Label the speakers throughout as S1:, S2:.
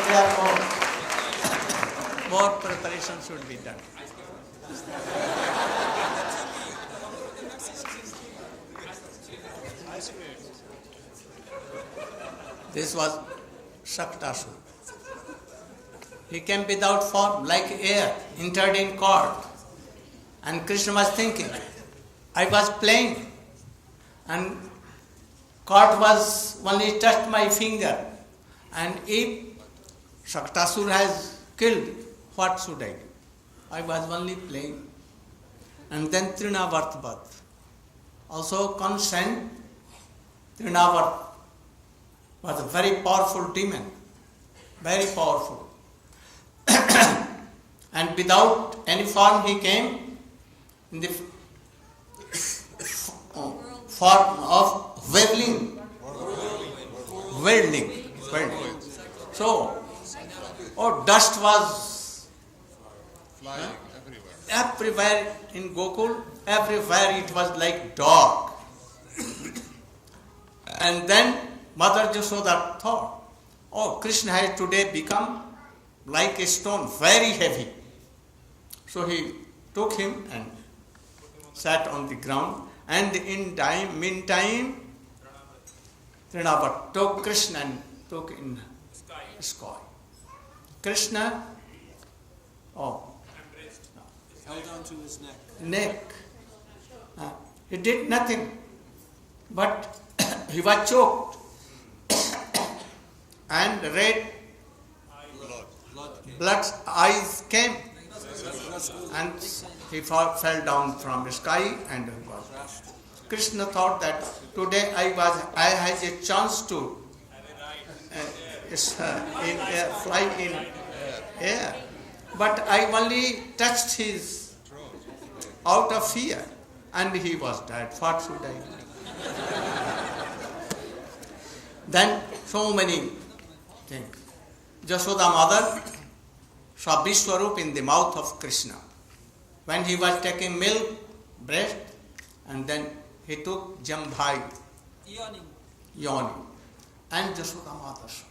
S1: there more preparation should be done. This was Shaktasura. He came without form, like air, entered in court. And Krishna was thinking, I was playing, and court was only touched my finger. And if Shaktasura has killed, what should I do? I was only playing. And then Trinavartvat. Also consent, Trinavart was a very powerful demon. Very powerful. And without any form he came in the form of whirling. So, dust was
S2: flying
S1: everywhere in Gokul, everywhere it was like dog. And then Mother Jashoda thought, Krishna has today become like a stone, very heavy. So he took him and sat on the ground, and meantime, Trinavat took Krishna and took in sky. Krishna,
S3: held on to his
S1: neck. He did nothing, but he was choked, and red blood eyes came, and he fell down from the sky and was. Krishna thought that today I had a chance to fly in air, but I only touched his out of fear, and he was dead. What should I do? Then so many things. Jashoda mother saw Vishwarup in the mouth of Krishna. When he was taking milk, breast, and then he took Jambhai, Yoni, and Jashoda mother saw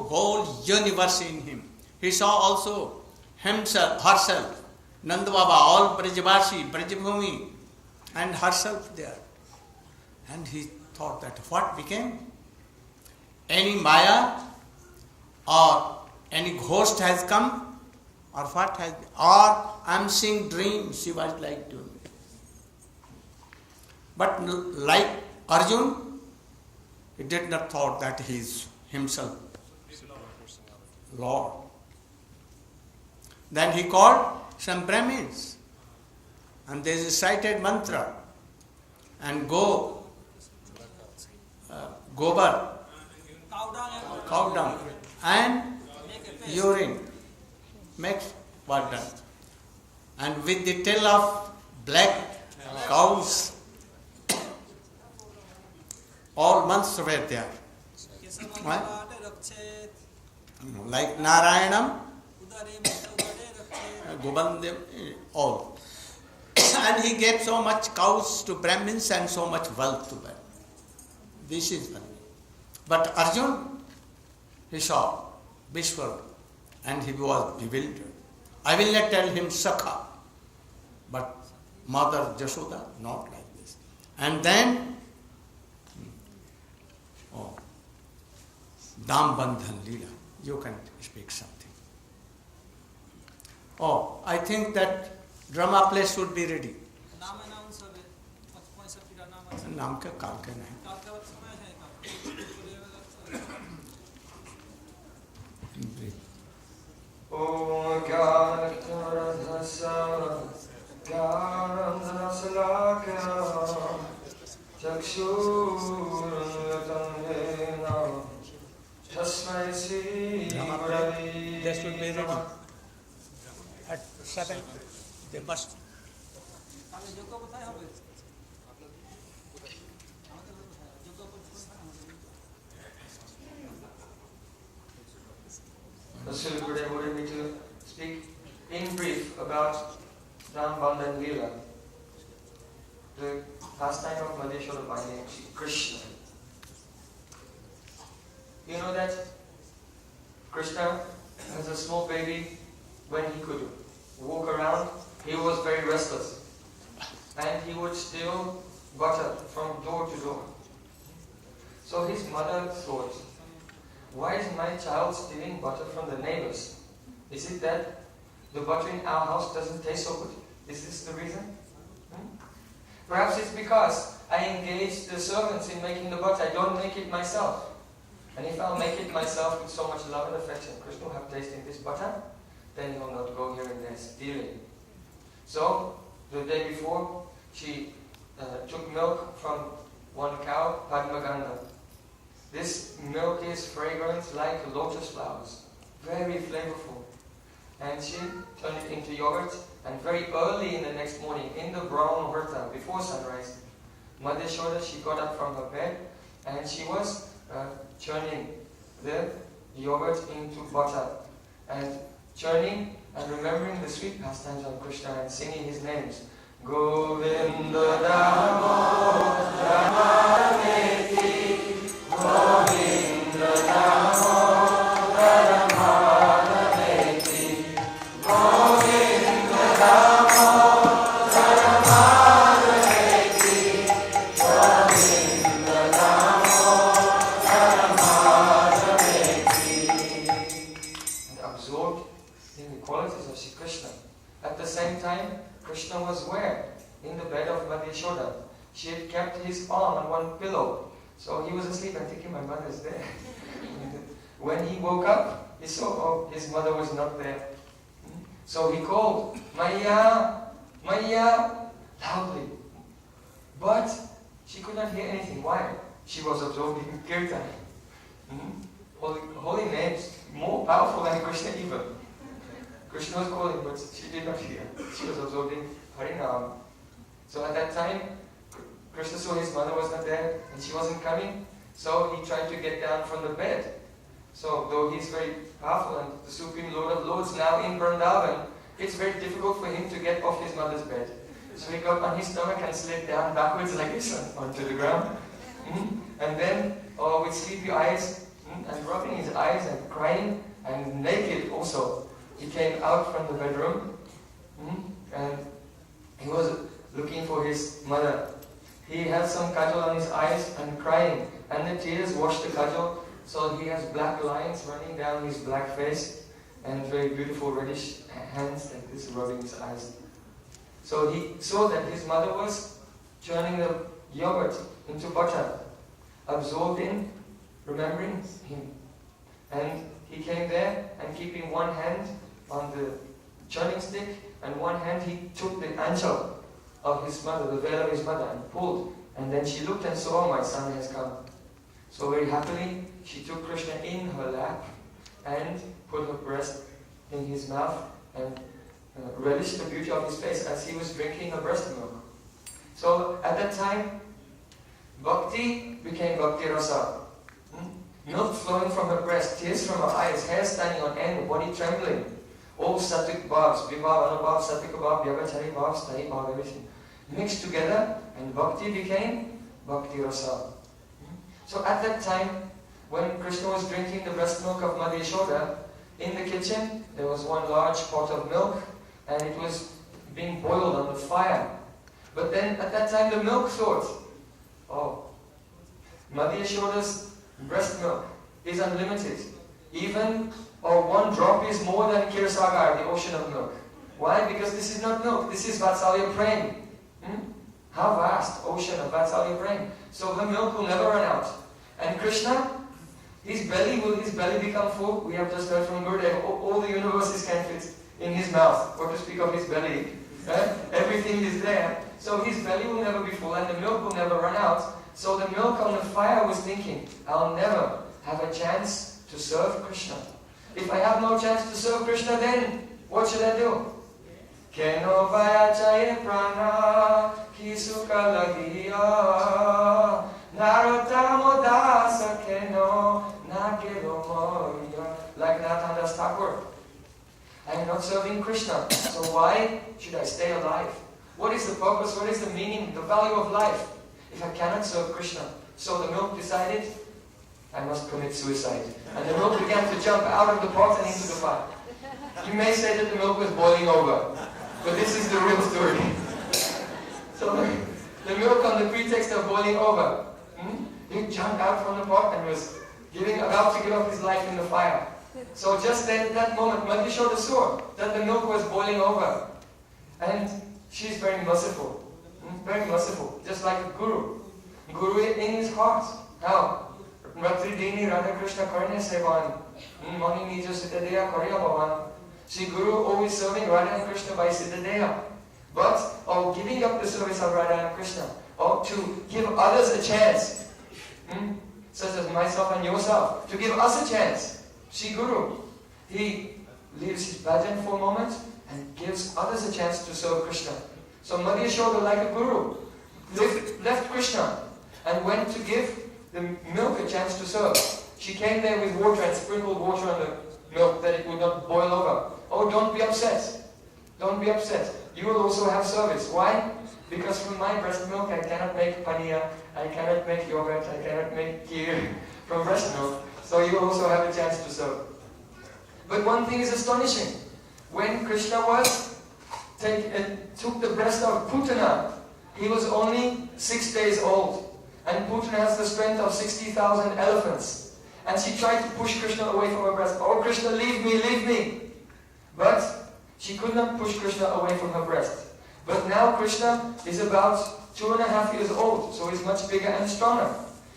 S1: whole universe in him. He saw also herself, Nanda Baba, all Brajavasi, Brajabhumi, and herself there. And he thought that what became? Any Maya or any ghost has come, or what has, or I'm seeing dreams, she was like doing. But like Arjun, he did not thought that he is himself Lord. Then he called some Brahmins, and they recited mantra, and gobar, cow dung, and urine makes was done. And with the tail of black cows, all months were there. Like Narayanam, Gobandam, all. And he gave so much cows to Brahmins and so much wealth to them. This is one. But Arjun, he saw Vishwarup, and he was bewildered. I will not tell him Sakha, but Mother Jashoda, not like this. And then, Dam Bandhan Leela, you can speak something. I think that drama play should be ready. नाम का काल का नहीं.
S4: Om Gyanadhasa Gyanadhasalakya Chakshurunlatam Vena Tasmai Sri Gurave.
S1: They should be ready. At 7, they must.
S4: Srila Gurudev wanted me to speak in brief about Ram Bandhan Leela, the pastime of Madheshwara by name Krishna. You know that Krishna, as a small baby, when he could walk around, he was very restless. And he would steal butter from door to door. So his mother thought, why is my child stealing butter from the neighbors? Is it that the butter in our house doesn't taste so good? Is this the reason? Perhaps it's because I engage the servants in making the butter. I don't make it myself. And if I'll make it myself with so much love and affection, Krishna will have tasted this butter, then he'll not go here and there stealing. So, the day before, she took milk from one cow, Padmaganda. This milk is fragrant like lotus flowers, very flavorful. And she turned it into yogurt, and very early in the next morning, in the brown horta, before sunrise, Mother Yashoda, she got up from her bed, and she was churning the yogurt into butter, and churning and remembering the sweet pastimes of Krishna and singing his names. Govinda Damo Ramadeti, Govinda Damo Ramadeti, Govinda Damo Ramadeti, Govinda Damo Ramadeti. And absorbed in the qualities of Sri Krishna. At the same time, Krishna was where? In the bed of Mother Yashoda. She had kept his arm on one pillow. So he was asleep and thinking, my mother's there. When he woke up, he saw, oh, his mother was not there. So he called, Maya, Maya, loudly. But she could not hear anything. Why? She was absorbed in kirtan. Holy names, more powerful than Krishna even. Krishna was calling, but she did not hear. She was absorbed in Harinam. So at that time, Krishna saw his mother was not there, and she wasn't coming, so he tried to get down from the bed. So, though he's very powerful and the Supreme Lord of Lords now in Vrindavan, it's very difficult for him to get off his mother's bed. So he got on his stomach and slid down backwards like this onto the ground. And then, with sleepy eyes, and rubbing his eyes and crying, and naked also, he came out from the bedroom, and he was looking for his mother. He had some kajal on his eyes and crying, and the tears washed the kajal, so he has black lines running down his black face, and very beautiful reddish hands like this rubbing his eyes. So he saw that his mother was churning the yogurt into butter, absorbed in, remembering him. And he came there, and keeping one hand on the churning stick, and one hand he took the anchal of his mother, the veil of his mother, and pulled. And then she looked and saw, oh, my son has come. So very happily, she took Krishna in her lap and put her breast in his mouth and relished the beauty of his face as he was drinking her breast milk. So at that time, bhakti became bhakti rasa. Milk flowing from her breast, tears from her eyes, hair standing on end, body trembling. All sattvic bhavs, vibhav, anubhav, sattvic bhav, vyabhachari bhav, sthayi bhav, everything mixed together, and bhakti became bhakti rasa. So at that time, when Krishna was drinking the breast milk of Mother Yashoda, in the kitchen there was one large pot of milk, and it was being boiled on the fire. But then at that time the milk thought, oh, Mother Yashoda's breast milk is unlimited. Even one drop is more than Kirasagar, the ocean of milk. Why? Because this is not milk, this is Vatsalya Prem. How vast ocean of Vatsalya Prem. So her milk will never run out. And Krishna, his belly become full? We have just heard from Gurudev, all the universes can fit in his mouth, or to speak of his belly. Everything is there. So his belly will never be full, and the milk will never run out. So the milk on the fire was thinking, I'll never have a chance to serve Krishna. If I have no chance to serve Krishna, then what should I do? Keno vaya chaye prana kisuka lagiya narotamo dasa keno nagelo moya. Like Nathandas Thakur. I am not serving Krishna, so why should I stay alive? What is the purpose, what is the meaning, the value of life if I cannot serve Krishna? So the milk decided, I must commit suicide. And the milk began to jump out of the pot and into the fire. You may say that the milk was boiling over, but this is the real story. So the milk, on the pretext of boiling over, he jumped out from the pot and was about to give up his life in the fire. So just then, at that moment, Madhya saw that the milk was boiling over. And she's very merciful. Very merciful. Just like a guru. Guru in his heart. How? Ratri Dini Radha Krishna Karne Sevan. Mani Nija Siddhadeya Karya Bhavan. See, Guru always serving Radha and Krishna by Siddhadeya. But, giving up the service of Radha and Krishna, or to give others a chance, such as myself and yourself, to give us a chance. See, Guru, he leaves his bhajan for a moment and gives others a chance to serve Krishna. So Madhya Yashoda, like a guru, left Krishna and went to give the milk a chance to serve. She came there with water and sprinkled water on the milk that it would not boil over. Oh, don't be upset. Don't be upset. You will also have service. Why? Because from my breast milk I cannot make paniya, I cannot make yogurt, I cannot make kheer from breast milk. So you also have a chance to serve. But one thing is astonishing. When Krishna took the breast of Putana, he was only 6 days old. And Putana has the strength of 60,000 elephants. And she tried to push Krishna away from her breast. Oh, Krishna, leave me, leave me. But she could not push Krishna away from her breast. But now Krishna is about 2.5 years old, so he's much bigger and stronger.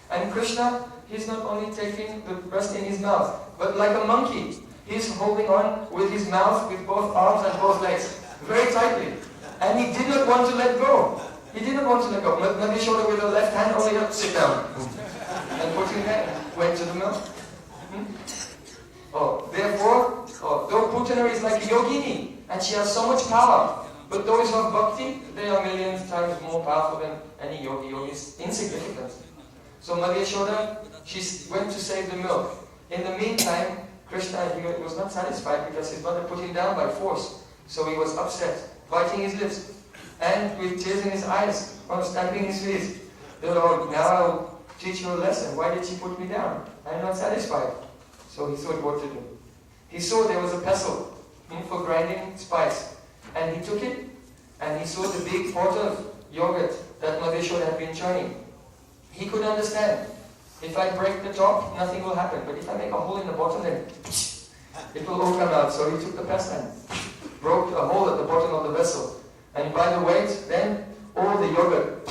S4: And Krishna, he's not only taking the breast in his mouth, but like a monkey, he's holding on with his mouth, with both arms and both legs, very tightly. And he did not want to let go. He didn't want to let go. Madhya Yashoda with her left hand only had to sit down. And put him there, went to the milk. Therefore, though Putana is like a yogini, and she has so much power, but those who have bhakti, they are millions times more powerful than any yogi. Yogi is insignificant. So Madhya Yashoda, she went to save the milk. In the meantime, Krishna, he was not satisfied because his mother put him down by force. So he was upset, biting his lips, and with tears in his eyes, stamping his feet. The Lord, now I'll teach you a lesson. Why did she put me down? I'm not satisfied. So he thought what to do. He saw there was a pestle for grinding spice. And he took it, and he saw the big pot of yogurt that Madhya Yashoda had been churning. He could understand. If I break the top, nothing will happen. But if I make a hole in the bottom, then it will all come out. So he took the pestle and broke a hole at the bottom of the vessel. And by the weight, then all the yogurt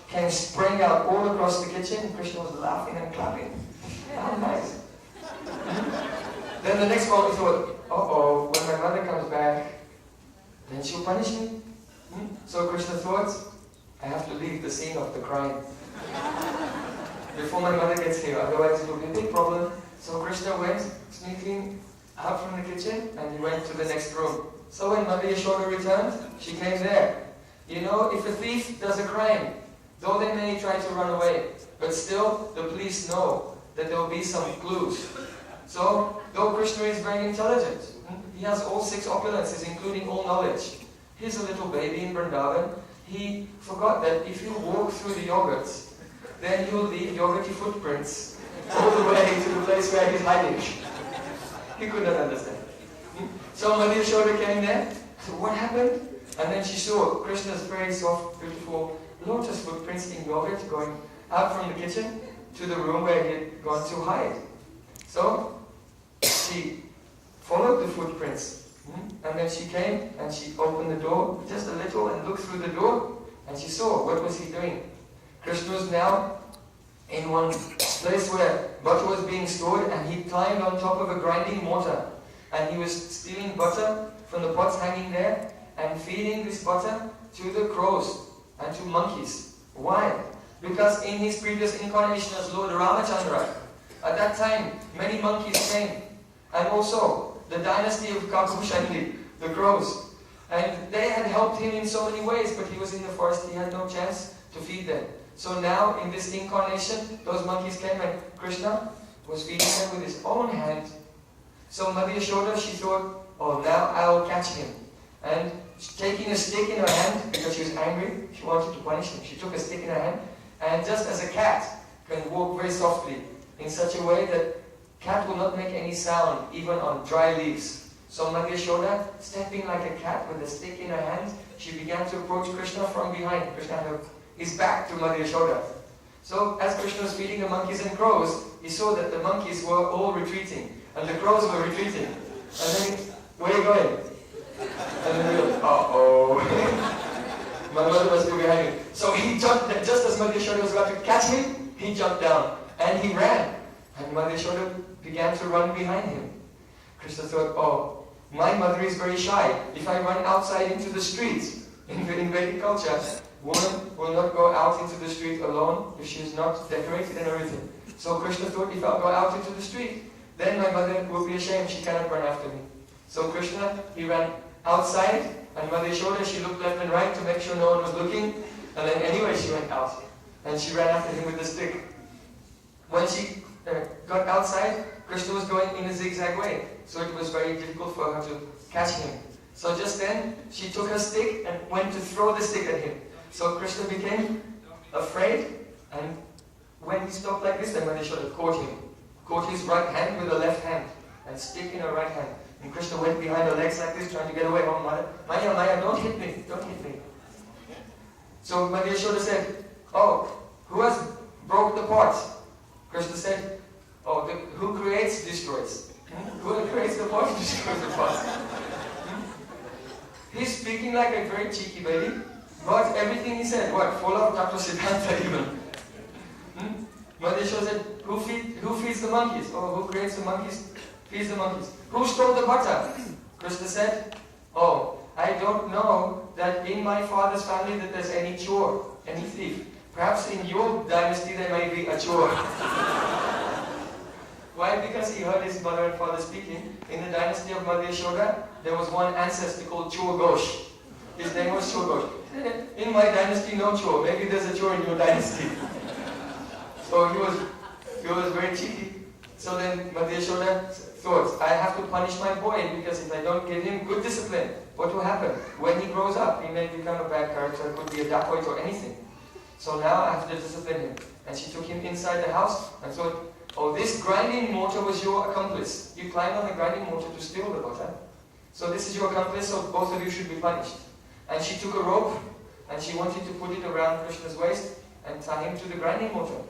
S4: came spraying out all across the kitchen. Krishna was laughing and clapping. How nice. Then the next moment he thought, when my mother comes back, then she'll punish me. So Krishna thought, I have to leave the scene of the crime before my mother gets here, otherwise it will be a big problem. So Krishna went sneaking out from the kitchen and he went to the next room. So when Madhya Yashoda returned, she came there. You know, if a thief does a crime, though they may try to run away, but still the police know that there will be some clues. So, though Krishna is very intelligent, he has all 6 opulences, including all knowledge. He's a little baby in Vrindavan. He forgot that if you walk through the yogurts, then you'll leave yogurty footprints all the way to the place where he's hiding. He could not understand. So Madhya Yashoda came there. So what happened? And then she saw Krishna's very soft, beautiful lotus footprints in yogurt going out from the kitchen to the room where he had gone to hide. So she followed the footprints. And then she came and she opened the door just a little and looked through the door and she saw what was he doing. Krishna was now in one place where butter was being stored and he climbed on top of a grinding mortar and he was stealing butter from the pots hanging there and feeding this butter to the crows and to monkeys. Why? Because in his previous incarnation as Lord Ramachandra, at that time many monkeys came and also the dynasty of Kakushandi, the crows. And they had helped him in so many ways, but he was in the forest, he had no chance to feed them. So now, in this incarnation, those monkeys came and Krishna was feeding them with his own hand. So Madhya Yashoda, she thought, now I'll catch him. And taking a stick in her hand, because she was angry, she wanted to punish him. She took a stick in her hand, and just as a cat can walk very softly in such a way that cat will not make any sound even on dry leaves. So Mother Yashoda, stepping like a cat with a stick in her hand, she began to approach Krishna from behind. Krishna had his back to Mother Yashoda. So as Krishna was feeding the monkeys and crows, he saw that the monkeys were all retreating and the crows were retreating. And then, where are you going? And then he goes, uh-oh. My mother was still behind me. So he jumped, just as Mother Yashoda was about to catch him, he jumped down and he ran. And Mother Yashoda began to run behind him. Krishna thought, oh, my mother is very shy. If I run outside into the streets, in Vedic culture, woman will not go out into the street alone if she is not decorated and everything. So Krishna thought, if I'll go out into the street, then my mother will be ashamed, she cannot run after me. So Krishna, he ran outside, and Mother Yashoda, she looked left and right to make sure no one was looking, and then anyway she went out, and she ran after him with the stick. When she got outside, Krishna was going in a zigzag way, so it was very difficult for her to catch him. So just then, she took her stick and went to throw the stick at him. So Krishna became afraid, and when he stopped like this, then Mother Yashoda caught his right hand with the left hand, and stick in her right hand. And Krishna went behind her legs like this, trying to get away. Oh, Maya, don't hit me, don't hit me. So Mother Yashoda said, oh, who has broke the pot? Krishna said, oh, who creates, destroys. Who creates the pot, destroys the pot. He's speaking like a very cheeky baby, but everything he said, full of Dr. Siddhanta even. Mother Yashoda said, who feeds the monkeys? Oh, who creates the monkeys? Feeds the monkeys. Who stole the butter? Krishna said, oh, I don't know that in my father's family that there's any chore, any thief. Perhaps in your dynasty there may be a chore. Why? Because he heard his mother and father speaking. In the dynasty of Mother Yashoda, there was one ancestor called Chor Ghosh. His name was Chor Ghosh. In my dynasty, no chore. Maybe there's a chore in your dynasty. So he was very cheeky. So then Mother Yashoda thought, I have to punish my boy, because if I don't give him good discipline, what will happen? When he grows up, he may become a bad character, could be a dacoit or anything. So now I have to discipline him. And she took him inside the house and thought, oh, this grinding mortar was your accomplice. You climbed on the grinding mortar to steal the butter. So this is your accomplice, so both of you should be punished. And she took a rope and she wanted to put it around Krishna's waist and tie him to the grinding mortar.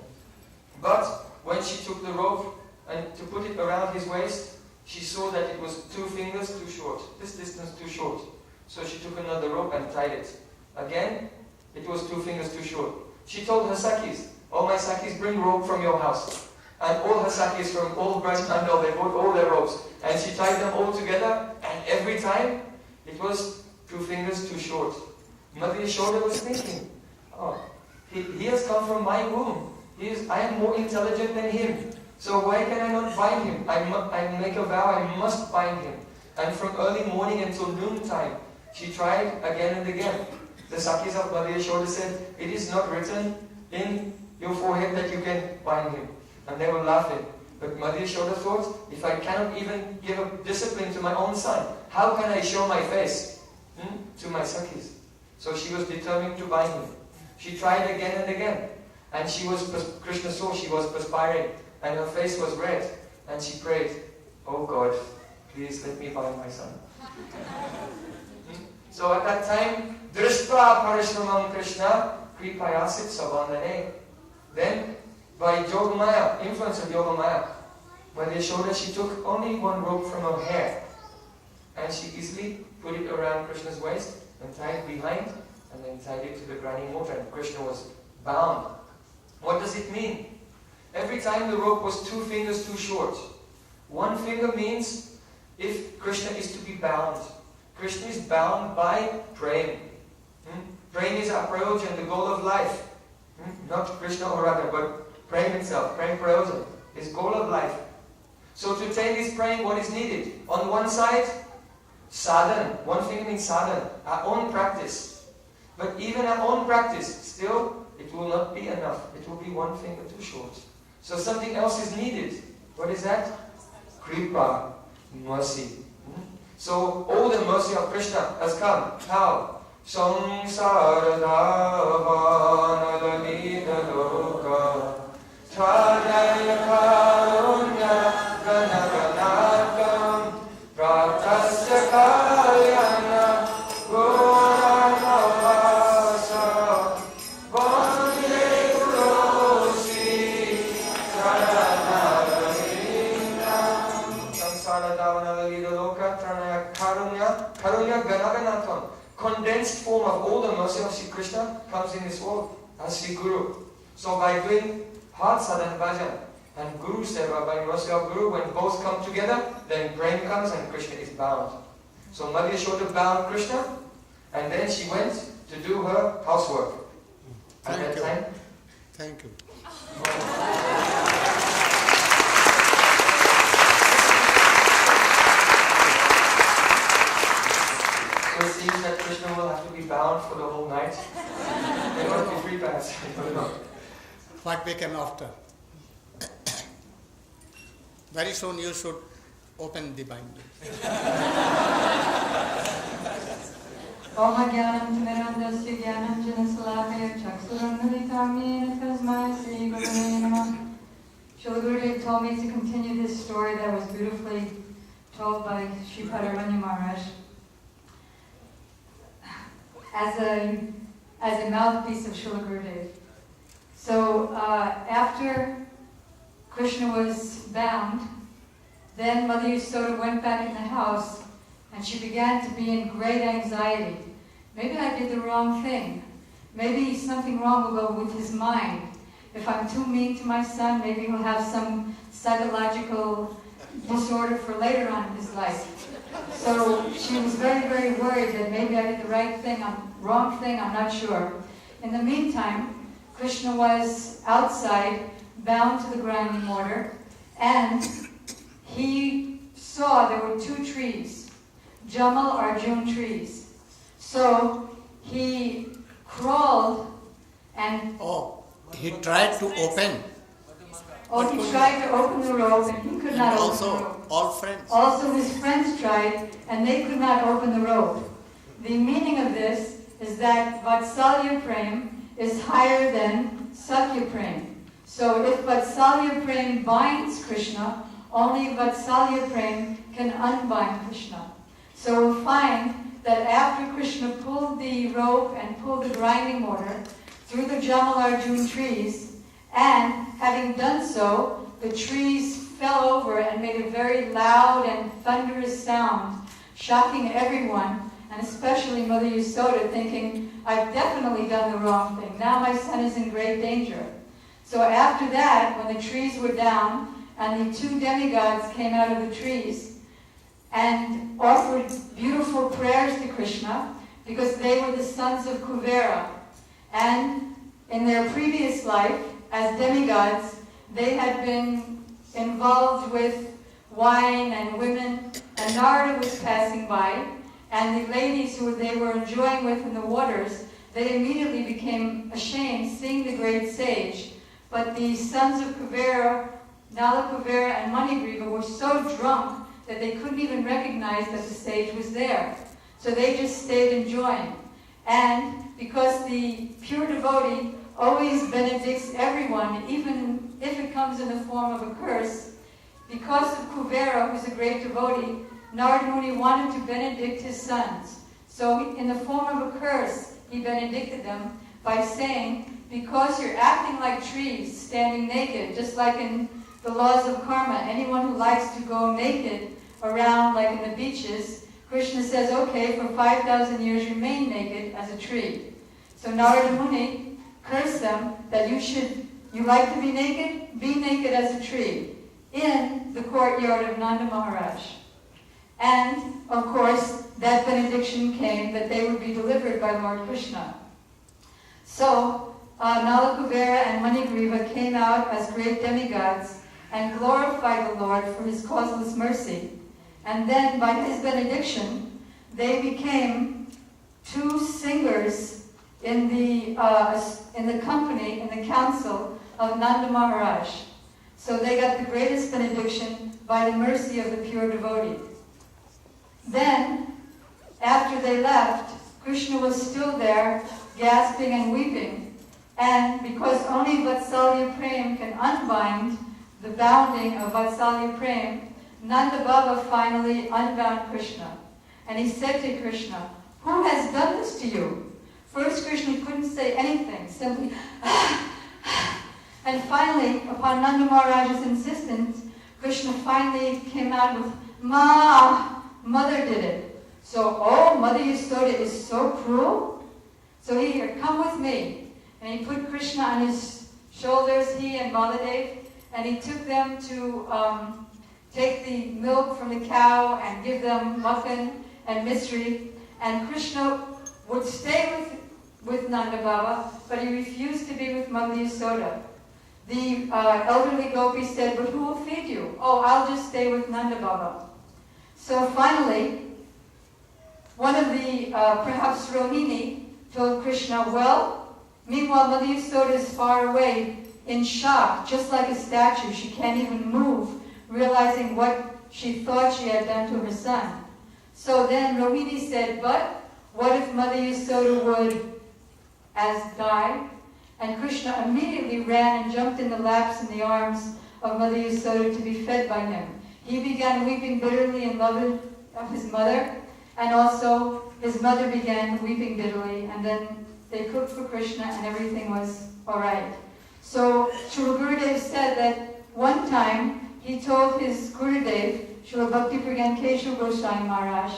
S4: But when she took the rope and to put it around his waist, she saw that it was 2 fingers too short, this distance too short. So she took another rope and tied it. Again, it was 2 fingers too short. She told her Sakis, oh my Sakis, bring rope from your house. And all her Sakis from all Braj Mandal, they brought all their ropes. And she tied them all together, and every time, it was 2 fingers too short. Mother Yashoda was thinking, oh, he has come from my womb. I am more intelligent than him. So why can I not bind him? I make a vow, I must bind him. And from early morning until noontime, she tried again and again. The Sakis of Mother Yashoda said, it is not written in your forehead that you can bind him. And they were laughing. But Mother Yashoda thought, if I cannot even give a discipline to my own son, how can I show my face to my Sakis? So she was determined to bind him. She tried again and again. And Krishna saw she was perspiring. And her face was red. And she prayed, oh God, please let me bind my son. So at that time, Drishta Parishramam Krishna Kripayasit Savandane. Then, by Yogamaya, influence of Yogamaya, Mother Yashoda, she took only one rope from her hair. And she easily put it around Krishna's waist and tied it behind and then tied it to the grinding mortar. And Krishna was bound. What does it mean? Every time the rope was 2 fingers too short. 1 finger means if Krishna is to be bound. Krishna is bound by praying. Praying is our prayojan, the goal of life. Not Krishna or Radha, but praying itself. Praying prayojan is goal of life. So to attain this praying, what is needed? On one side, sadhana. 1 finger means sadhana, our own practice. But even our own practice, still, it will not be enough. It will be 1 finger too short. So something else is needed. What is that? Kripa, mercy. So all the mercy of Krishna has come. How? Samsaradhavanadalita loka Tvadaya karunya ganaganatam pratasya kalyana guranavasa vande kurosi saranagarinam samsara davana lalita loka tranaya karunya ganaganatam. Condensed form of all the mercy of Sri Krishna comes in this world as Sri Guru. So by doing heart sadhana bhajan and Guru seva, by mercy of Guru, when both come together, then prem comes and Krishna is bound. So Madhya Yashoda bound Krishna, and then she went to do her housework. At that time.
S1: Thank you.
S4: So it seems that Krishna will have to be bound for the whole night. There won't be free pass. I don't know.
S1: What became after? Very soon you should open the Bible.
S2: Om Jnanam Timirandasya Jnanam Janasalakaya Chaksuranmalitamena Tasmai Sri Gurave Namah. Srila Gurudev told me to continue this story that was beautifully told by Sri Padaranya Maharaj as a mouthpiece of Srila Gurudev. So after Krishna was bound, then Mother Yasoda went back in the house and she began to be in great anxiety. Maybe I did the wrong thing. Maybe something wrong will go with his mind. If I'm too mean to my son, maybe he'll have some psychological disorder for later on in his life. So she was very, very worried that maybe I did the right thing, wrong thing, I'm not sure. In the meantime, Krishna was outside, bound to the grinding mortar, and he saw there were two trees, Jamal Arjun trees. So he crawled and...
S1: He tried to open.
S2: He tried to open the rope and he could not open the rope.
S1: Also, all friends.
S2: Also his friends tried and they could not open the rope. The meaning of this is that Vatsalya Prem is higher than Sakya Prem. So if Vatsalya Prem binds Krishna, only Vatsalya Prem can unbind Krishna. So we'll find that after Krishna pulled the rope and pulled the grinding mortar through the Jamal Arjun trees, and having done so, the trees fell over and made a very loud and thunderous sound, shocking everyone, and especially Mother Yasoda, thinking, I've definitely done the wrong thing. Now my son is in great danger. So after that, when the trees were down, and the two demigods came out of the trees and offered beautiful prayers to Krishna, because they were the sons of Kuvera. And in their previous life, as demigods, they had been involved with wine and women, and Narada was passing by, and the ladies who they were enjoying with in the waters, they immediately became ashamed, seeing the great sage. But the sons of Kuvera, Nala Kuvera and Manigriva were so drunk that they couldn't even recognize that the sage was there. So they just stayed enjoying. And because the pure devotee always benedicts everyone, even if it comes in the form of a curse, because of Kuvera, who's a great devotee, Narada Muni wanted to benedict his sons. So in the form of a curse, he benedicted them by saying, because you're acting like trees, standing naked, just like in the laws of karma, anyone who likes to go naked around, like in the beaches, Krishna says, okay, for 5,000 years remain naked as a tree. So Narada Muni cursed them that you like to be naked as a tree, in the courtyard of Nanda Maharaj. And, of course, that benediction came that they would be delivered by Lord Krishna. So, Nala Kuvera and Manigriva came out as great demigods and glorified the Lord for his causeless mercy. And then, by his benediction, they became two singers in the company, in the council of Nanda Maharaj. So they got the greatest benediction by the mercy of the pure devotee. Then, after they left, Krishna was still there, gasping and weeping. And because only Vatsalya Prem can unbind the bounding of Vatsalya Prem, Nanda Baba finally unbound Krishna. And he said to Krishna, "Who has done this to you?" First Krishna couldn't say anything, simply and finally, upon Nanda Maharaja's insistence, Krishna finally came out with, "Ma, mother did it." So, oh, Mother Yasoda is so cruel? So here, come with me. And he put Krishna on his shoulders, he and Baladev, and he took them to take the milk from the cow and give them makhan and misri. And Krishna would stay with Nanda Baba, but he refused to be with Mother Yasoda. The elderly gopi said, "But who will feed you?" "Oh, I'll just stay with Nanda Baba." So finally, one of the, perhaps Rohini, told Krishna, "Well," meanwhile Mother Yasoda is far away, in shock, just like a statue. She can't even move, realizing what she thought she had done to her son. So then Rohini said, "But what if Mother Yasoda would die?" And Krishna immediately ran and jumped in the laps and the arms of Mother Yasoda to be fed by him. He began weeping bitterly in love of his mother, and also his mother began weeping bitterly, and then they cooked for Krishna and everything was alright. So Srila Gurudev said that one time he told his Gurudev, Srila Bhakti-Pragan Goswami Maharaj,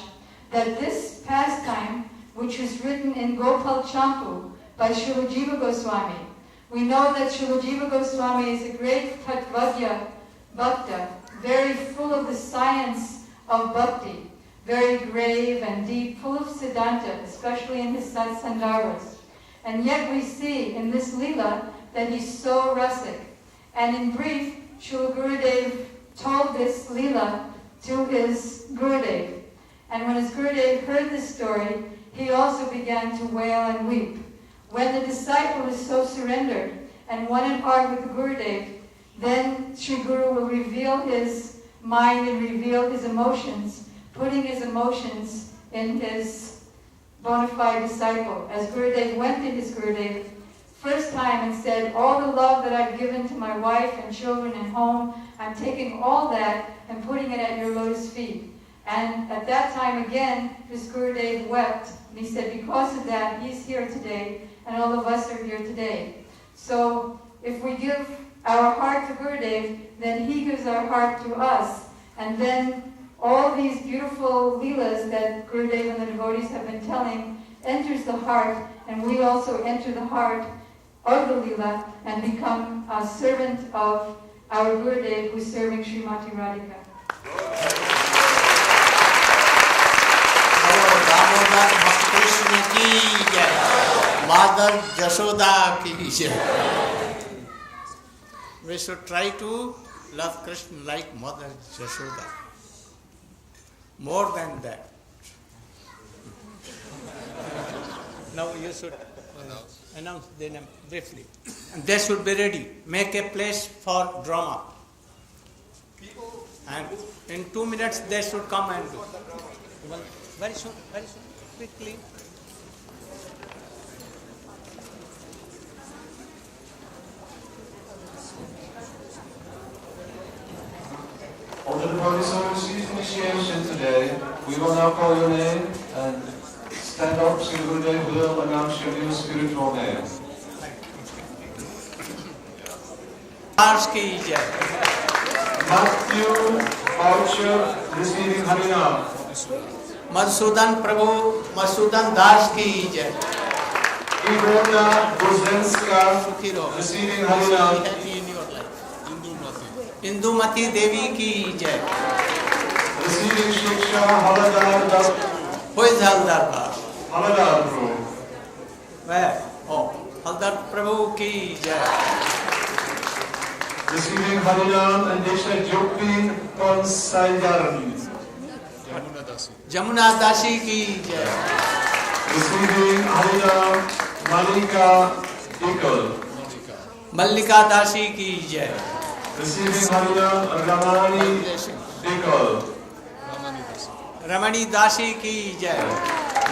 S2: that this pastime, which was written in Gopal Champu by Srila Jiva Goswami, we know that Srila Jiva Goswami is a great Tattvagya Bhakta, very full of the science of bhakti, very grave and deep, full of siddhanta, especially in his satsandarbhas. And yet we see in this Leela that he's so rasic. And in brief, Srila Gurudev told this Leela to his Gurudev. And when his Gurudev heard this story, he also began to wail and weep. When the disciple is so surrendered and one in heart with the Gurudev, then Sri Guru will reveal his mind and reveal his emotions, putting his emotions in his bona fide disciple. As Gurudev went to his Gurudev first time and said, "All the love that I've given to my wife and children and home, I'm taking all that and putting it at your lotus feet." And at that time again, his Gurudev wept. And he said, because of that, he's here today, and all of us are here today. So if we give our heart to Gurudev, then he gives our heart to us. And then all these beautiful leelas that Gurudev and the devotees have been telling enters the heart, and we also enter the heart of the leela and become a servant of our Gurudev who's serving Srimati Radhika.
S1: Krishna ki jai, Mother Jashoda ki jai. We should try to love Krishna like Mother Jashoda. More than that. Now you should announce their name briefly. And they should be ready. Make a place for drama. And in 2 minutes they should come and do. Very soon, quickly.
S5: All the devotees who received initiation today, we will now call your name and stand up so the Gurudev will announce your new spiritual name. Matthew Boucher receiving Harinam.
S1: Madhusudan Prabhu, Madhusudan Das ki jai.
S5: Ivona Bozenska receiving Harinam.
S1: Happy in your life. Indumati Devi ki jai.
S5: Receiving Shiksha Haladar Das.
S1: Who is Haldar Das?
S5: Haladar Prabhu.
S1: Where? Oh, Haldar Prabhu ki jai.
S5: Receiving Harinam and Desha Jopin Konsayaran.
S1: Jamuna Dasi ki jai.
S5: Receiving Harinam Malika Dikal.
S1: Mallika Dasi ki jai.
S5: Receiving Harinam Ramani Dikal.
S1: Ramani Dasi ki jai.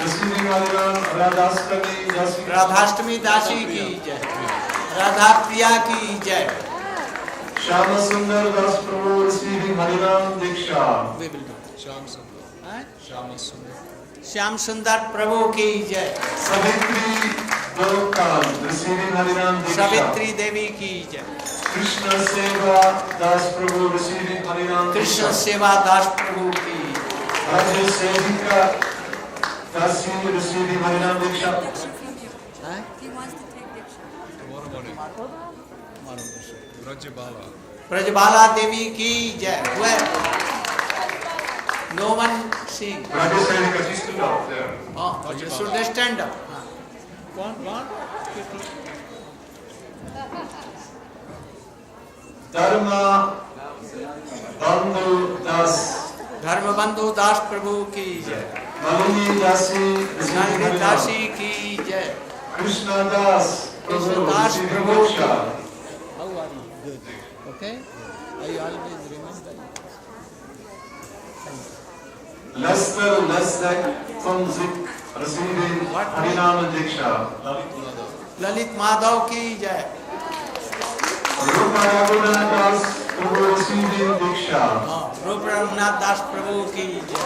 S5: Receiving Harinam Radhastami Dasi.
S1: Radhastami Dasi ki jai. Radha प्रिया की जय।
S5: Shama Sundar Das Prabhu receiving Harinam Diksha.
S1: We will do.
S3: Sham Sundar. Shama Sundar.
S1: Shyam सुंदर प्रभु की जय।
S5: Savitri Golokan receiving Harinam Diksha.
S1: Savitri Devi की जय।
S5: Krishna Seva Das Prabhu receiving Harinam
S1: Krishna
S5: Diksha.
S1: सेवा दास प्रभु की।
S5: Raja Sevika Dasi receiving Harinam Diksha.
S6: He wants to take Diksha.
S3: Rajabala.
S1: Brajbala देवी की जय। हुए नो वन सी।
S5: Raja Sevika, she stood up there.
S1: You should stand up. कौन कौन?
S5: Dharma Bandhu Das.
S1: धर्म बंधु दास प्रभु की जय।
S5: Malini Dasi receiving
S1: नागरी
S5: Harinam.
S1: दासी की जय।
S5: Krishna Das Prabhu
S1: Krishna Das
S5: receiving
S1: Prabhu.
S5: Diksha.
S1: How are you? Good. Okay. I always remember you.
S5: Lester Lesek Tonzik receiving Harinam Diksha.
S1: Lalit Madhav की जय।
S5: Rupa Raghunath Das Prabhu receiving Diksha.
S1: रूप रघुनाथ दास प्रभु की जय।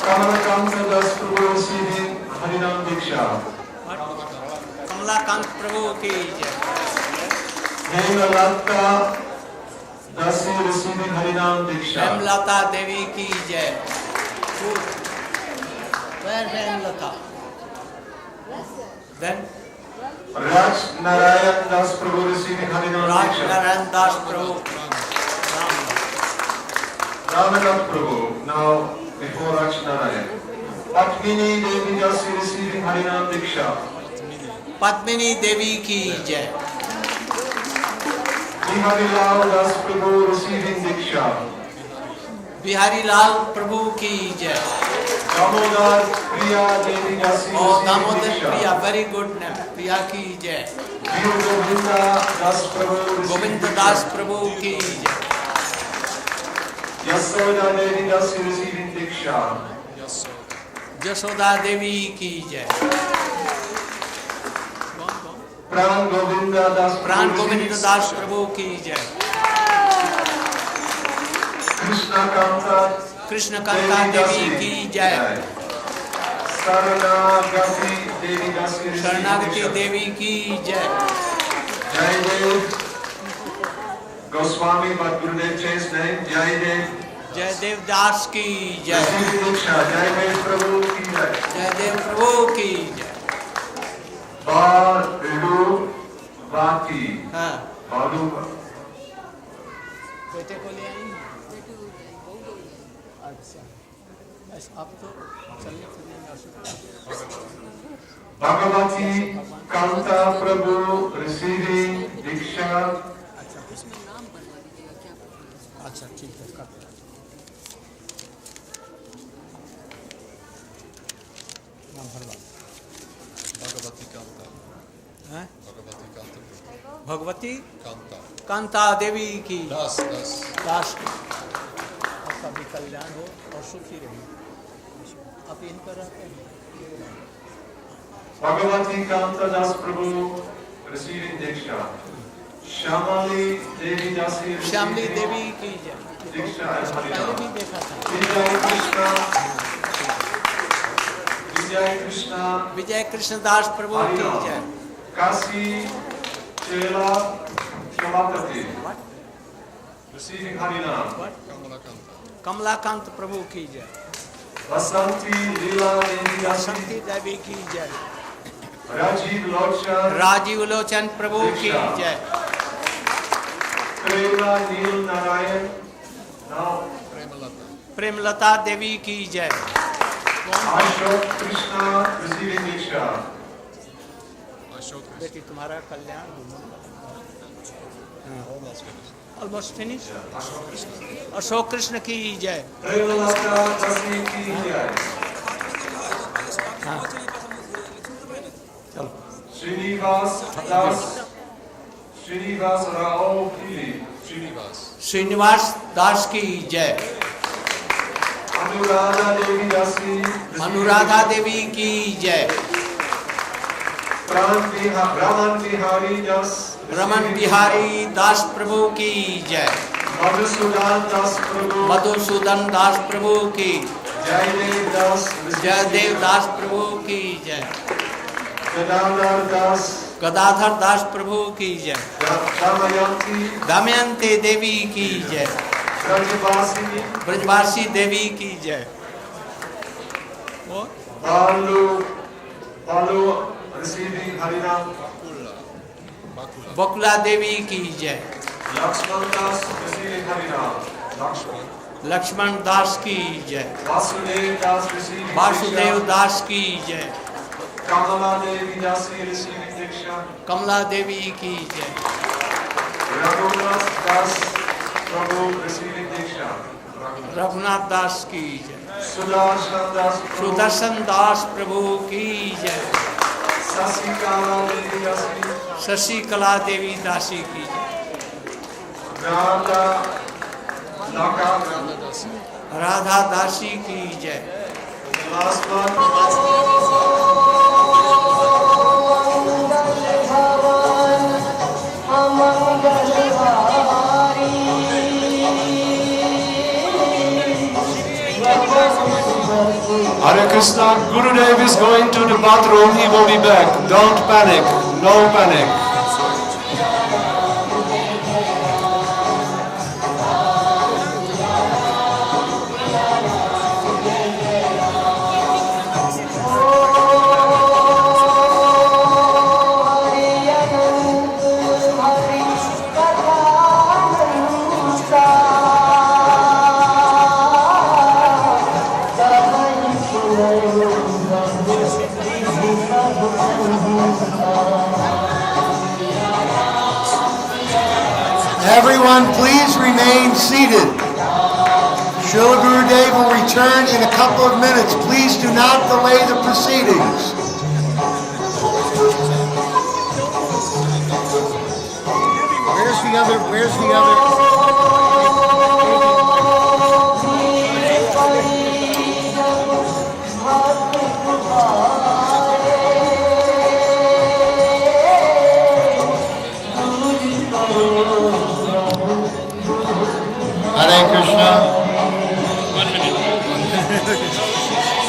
S5: Kamalakanta Das Prabhu receiving Harinam Diksha.
S1: Kamlakant प्रभु की जय।
S5: Hemalata Dasi receiving Harinam Diksha.
S1: Hemlata देवी की जय। Where Hemlata? Then
S5: Raj Narayan Das Prabhu receiving Harinam
S1: Raj
S5: Diksha.
S1: Narayan Das Prabhu.
S5: Ramanath Prabhu, now before Raj Narayan. Padmini Devi Dasi receiving Harinam Diksha.
S1: Padmini देवी की जय।
S5: Bihari Lal Das Prabhu receiving Diksha.
S1: Bihari लाल प्रभु की जय।
S5: Damodar Priya Devi Dasi
S1: और
S5: receiving
S1: Damodar
S5: Diksha.
S1: प्रिया, very good name, प्रिया की जय।
S5: Guru Govinda Das Prabhu receiving
S1: Govind
S5: Diksha.
S1: दास प्रभु की जय।
S5: Yasoda Devi Dasi receiving Diksha.
S1: Yashoda देवी की जय।
S5: Pran Govinda Das
S1: प्राण
S5: Prabhu
S1: गोविंद
S5: receiving
S1: दास प्रभु की जय।
S5: Krishna Kanta
S1: कृष्ण कंता देवी की जय।
S5: Saranagati Devi Dasi receiving
S1: शरणागति
S5: Diksha.
S1: देवी की जय।
S5: Jaidev Goswami, but Gurudev changed name. Jaidev
S1: Jaydev दास की जय।
S5: receiving Diksha. Jaidev Prabhu ki jai.
S1: Jaydev प्रभु की जय।
S5: Balu Vati.
S1: हाँ
S5: Balu.
S1: बेटे को ले आई। अच्छा बस अब तो चलने फिरने में असुविधा।
S5: Bhagavati Kanta Prabhu receiving Diksha.
S6: इसमें नाम बनवा दीजिएगा क्या बोलते
S1: अच्छा ठीक है कर दो। नाम भरवा।
S3: Bhagavati Kanta.
S1: हैं?
S3: Bhagavati Kanta.
S1: Bhagwati
S3: Kanta.
S1: Kanta Devi की
S3: Das.
S1: दास की आपका भी कल्याण हो और सुखी रहे। आप इन पर रहते हैं।
S5: Bhagavati Kanta Das Prabhu receiving Diksha. Shamali Devi Dasi
S1: श्यामली
S5: receiving
S1: देवी की जय।
S5: Diksha and
S1: पहले
S5: Harinam.
S1: भी देखा था।
S5: Vijay Krishna. Vijay Krishna.
S1: Vijay Krishna दास प्रभु की जय।
S5: Kasi Chela Shamatati receiving Harinam.
S3: Kamala Kanta.
S1: Kamlakant प्रभु की जय।
S5: Vasanti Leela Devi Dasi.
S1: बसंती देवी की जय।
S5: Rajiv Lochan.
S1: राजीव लोचन प्रभु की जय।
S5: Prema Neil Narayan. Now
S3: Premalata.
S1: Premlata देवी की जय।
S5: Ashok Krishna receiving Diksha.
S3: Ashok Krishna.
S1: बेटी तुम्हारा कल्याण हो।
S3: Almost finished.
S1: Almost finish. Ashok Krishna की जय।
S5: Premalata Dasi ki jai.
S1: चलो
S5: Srinivas Das. Srinivas Rao Pili.
S3: Srinivas.
S1: Srinivas दास की जय।
S5: Anuradha Devi Dasi.
S1: अनुराधा देवी की जय। Raman Bihari Das Prabhu ki jai. Madhusudan Das Prabhu ki. Jayadev Das Prabhu ki jai. Gadadhar Das Prabhu ki jai. Damayanti Devi ki jai. Brajvasi Devi ki jai. What?
S5: Balu receiving Harinam.
S1: Bakula Devi ki jai.
S5: Lakshman Das receiving Harinam.
S1: Lakshman Das ki jai.
S5: Vasudev Das receiving
S1: Vasudev Das ki jai.
S5: Kamala Devi Dasi receiving Diksha.
S1: Kamala Devi ki jai.
S5: Raghunath Das Prabhu receiving Diksha.
S1: Raghunath Das ki jai.
S5: Sudarshan Das Prabhu.
S1: Sudarshan Das Prabhu ki jai.
S5: Sasikala Devi Dasi.
S1: Sasi Kala Devi Dasi ki jai.
S5: Radha Laka.
S1: Radha Dasi ki jai.
S5: Last one. Hare Krishna, Gurudev is going to the bathroom, he will be back. Don't panic, no panic.
S7: Everyone, please remain seated. Srila Gurudev will return in a couple of minutes. Please do not delay the proceedings. Where's the other? Hare Krishna.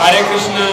S7: Hare Krishna.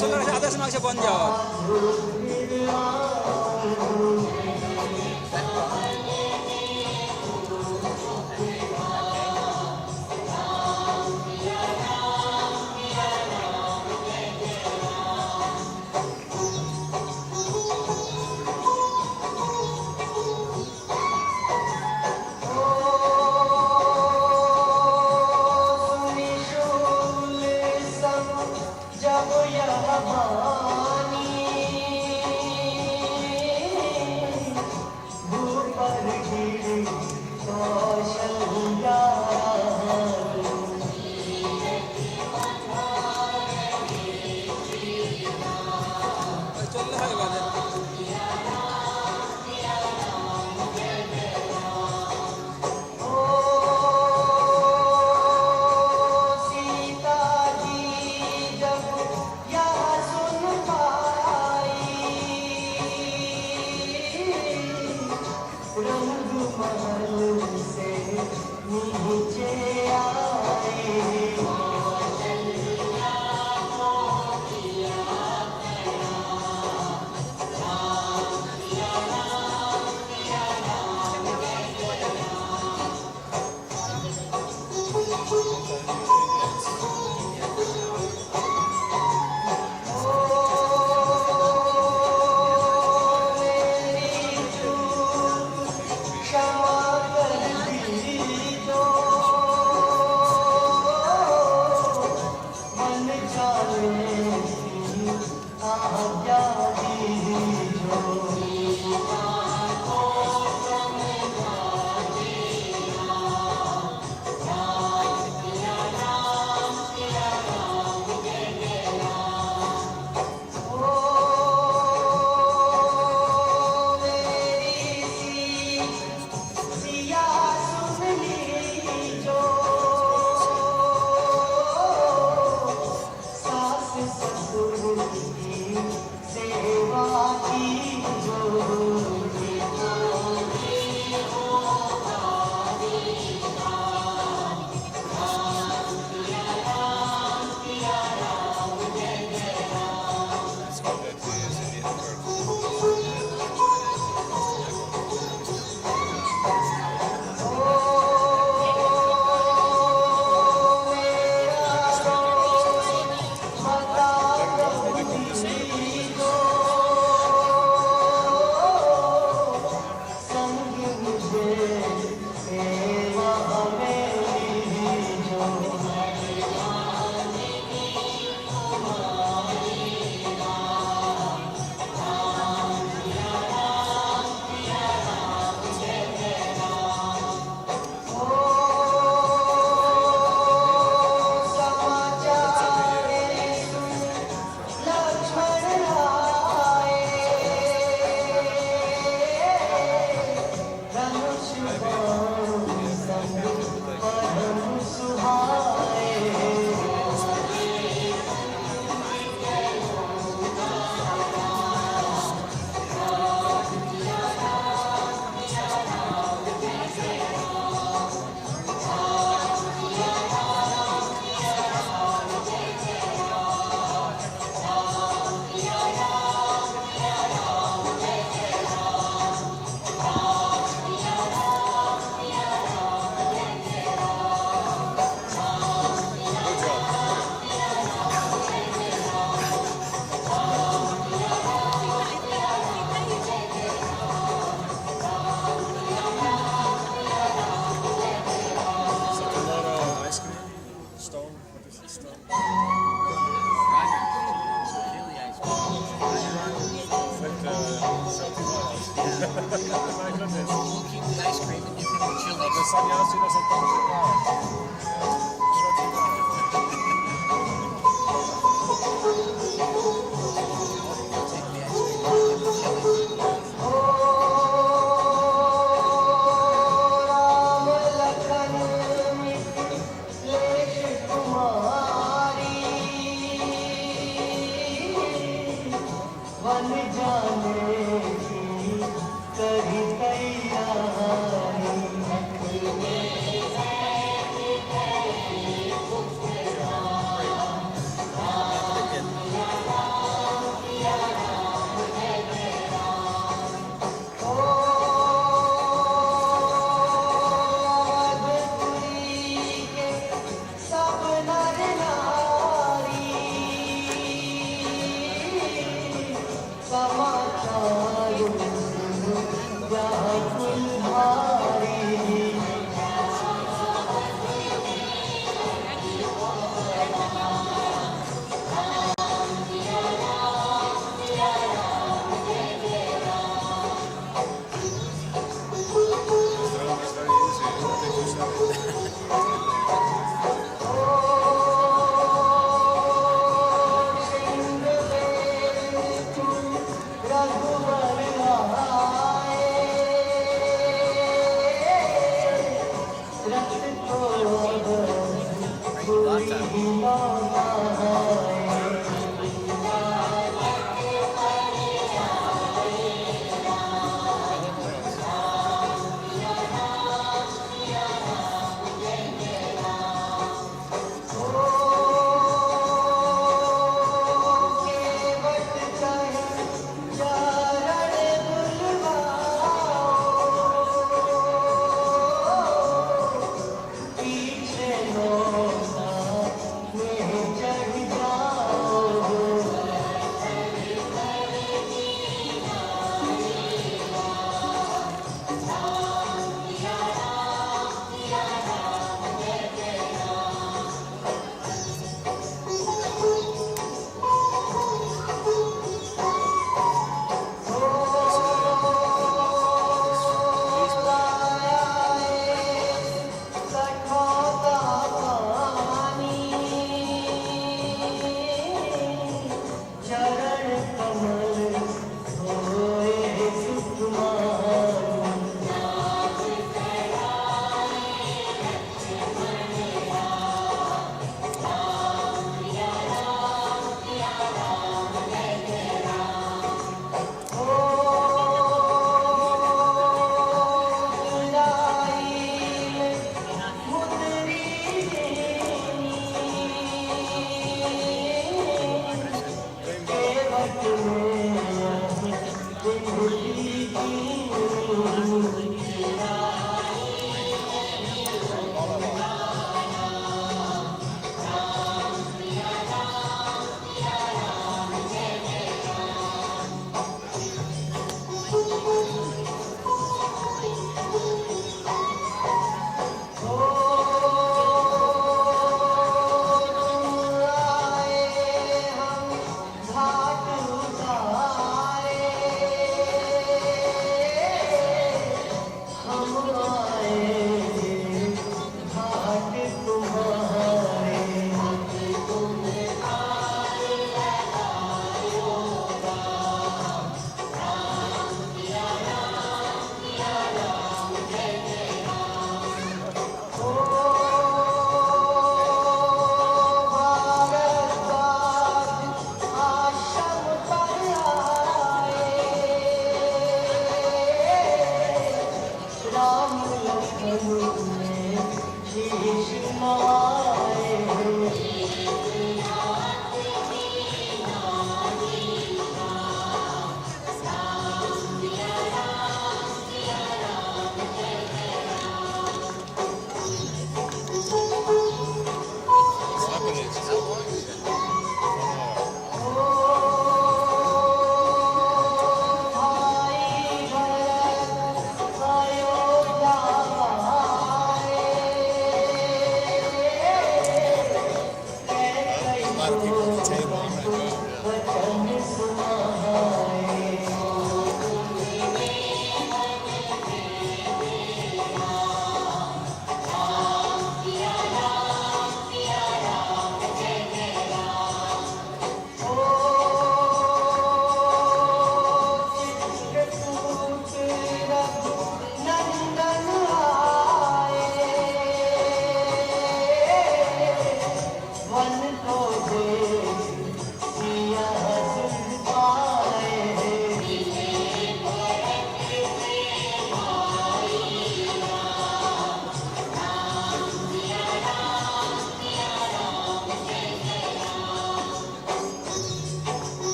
S8: Saudara atas maksa bonjol.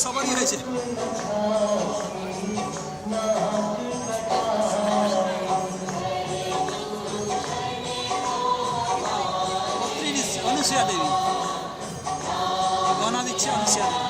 S8: সবারই হয়েছে। অনুসূয়া দেবী গণা দিচ্ছে, অনুসূয়া দেবী।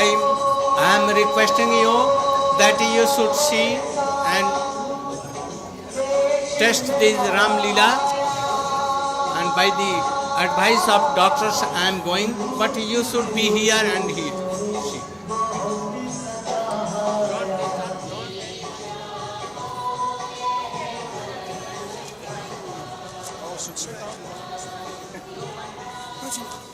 S1: I am requesting you that you should see and test this Ram Leela, and by the advice of doctors I am going, but you should be here and here. See.
S8: Oh,